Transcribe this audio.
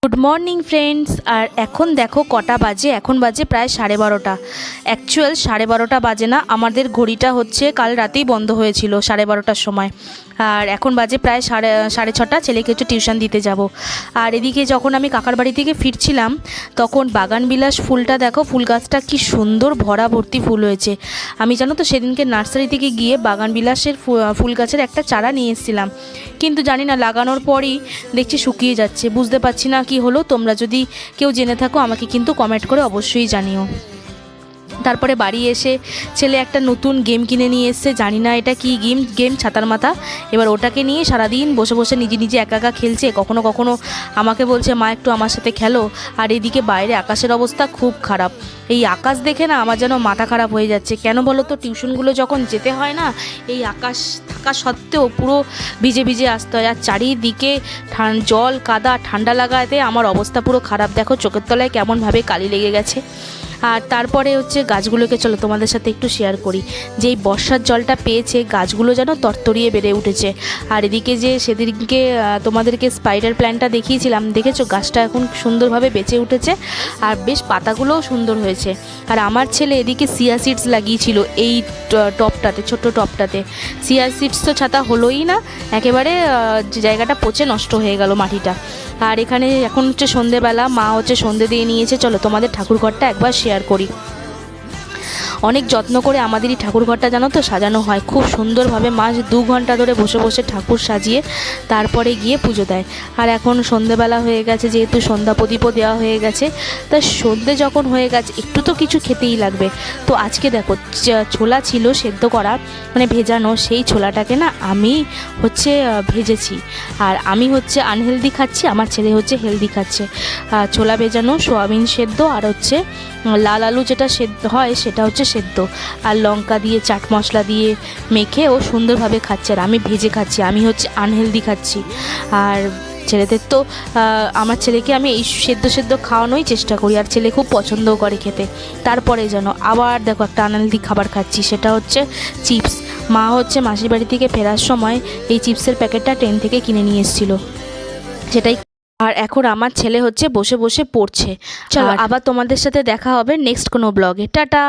Good morning friends. আর এখন দেখো কটা বাজে, এখন বাজে প্রায় 12:30। অ্যাকচুয়াল 12:30 বাজে না, আমাদের ঘড়িটা হচ্ছে কাল রাতেই বন্ধ হয়েছিল 12:30টার সময়। আর এখন বাজে প্রায় সাড়ে ছটা, ছেলেকে একটু টিউশন দিতে যাব। আর এদিকে যখন আমি কাকার বাড়ি থেকে ফিরছিলাম তখন বাগানবিলাস ফুলটা দেখো, ফুল গাছটা কি সুন্দর ভরা ভর্তি ফুল হয়েছে। আমি জানো তো সেদিনকে নার্সারি থেকে গিয়ে বাগানবিলাসের ফুল গাছের একটা চারা নিয়ে এসেছিলাম, কিন্তু জানি না লাগানোর পরই দেখছি শুকিয়ে যাচ্ছে। বুঝতে পারছি না কি হলো। তোমরা যদি কেউ জেনে থাকো আমাকে কিন্তু কমেন্ট করে অবশ্যই জানিও। তারপরে বাড়ি এসে ছেলে একটা নতুন গেম কিনে নিয়ে এসছে, জানি না এটা কি গেম ছাতার মাথা। এবার ওটাকে নিয়ে সারাদিন বসে বসে নিজে নিজে একা একা খেলছে। কখনো কখনো আমাকে বলছে মা একটু আমার সাথে খেলো। আর এদিকে বাইরে আকাশের অবস্থা খুব খারাপ। এই আকাশ দেখে না আমার যেন মাথা খারাপ হয়ে যাচ্ছে। কেন বলো তো, টিউশনগুলো যখন যেতে হয় না, এই আকাশ থাকা সত্ত্বেও পুরো ভিজে ভিজে আসতে হয়। আর চারিদিকে জল কাদা ঠান্ডা লাগাতে আমার অবস্থা পুরো খারাপ। দেখো চোখের তলায় কেমনভাবে কালি লেগে গেছে। আর তারপরে হচ্ছে গাছগুলোকে চলো তোমাদের সাথে একটু শেয়ার করি। যে এই বর্ষার জলটা পেয়েছে গাছগুলো যেন তরতরিয়ে বেড়ে উঠেছে। আর এদিকে যে সেদিনকে তোমাদেরকে স্পাইডার প্ল্যান্টটা দেখিয়েছিলাম, দেখেছো গাছটা এখন সুন্দরভাবে বেঁচে উঠেছে আর বেশ পাতাগুলোও সুন্দর হয়েছে। আর আমার ছেলে এদিকে সিয়া সিডস লাগিয়েছিল এই টপটাতে, ছোট্ট টপটাতে। সিয়া সিডস তো ছাতা হলোই না, একেবারে জায়গাটা পচে নষ্ট হয়ে গেল মাটিটা। আর এখানে এখন হচ্ছে সন্ধেবেলা, মা হচ্ছে সন্ধে দিয়ে নিয়েছে। চলো তোমাদের ঠাকুরঘরটা একবার শেয়ার করি। অনেক যত্ন করে আমাদেরই ঠাকুরঘরটা জানো তো সাজানো হয় খুব সুন্দরভাবে। মা 2 ঘন্টা ধরে বসে বসে ঠাকুর সাজিয়ে তারপরে গিয়ে পুজো দেয়। আর এখন সন্ধেবেলা হয়ে গেছে, যেহেতু সন্ধ্যা প্রদীপও দেওয়া হয়ে গেছে, তা সন্ধে যখন হয়ে গেছে একটু তো কিছু খেতেই লাগবে। তো আজকে দেখো ছোলা ছিল সেদ্ধ করা, মানে ভেজানো, সেই ছোলাটাকে না আমি হচ্ছে ভেজেছি। আর আমি হচ্ছে আনহেলদি খাচ্ছি, আমার ছেলে হচ্ছে হেলদি খাচ্ছে। ছোলা ভেজানো, সোয়াবিন সেদ্ধ, আর হচ্ছে লাল আলু যেটা সেদ্ধ হয় সেটা হচ্ছে সেদ্ধ, আর লঙ্কা দিয়ে চাট মশলা দিয়ে মেখে ও সুন্দরভাবে খাচ্ছে। আর আমি ভেজে খাচ্ছি, আমি হচ্ছে আনহেলদি খাচ্ছি। আর ছেলেদের তো আমার ছেলেকে আমি এই সেদ্ধ খাওয়ানোই চেষ্টা করি, আর ছেলে খুব পছন্দও করে খেতে। তারপরে যেন আবার দেখো একটা আনহেলদি খাবার খাচ্ছি, সেটা হচ্ছে চিপস। মা হচ্ছে মাসির বাড়ি থেকে ফেরার সময় এই চিপসের প্যাকেটটা ট্রেন থেকে কিনে নিয়ে এসেছিলো, সেটাই। আর এখন আমার ছেলে হচ্ছে বসে বসে পড়ছে। চলো আবার তোমাদের সাথে দেখা হবে নেক্সট কোনো ব্লগে। টাটা।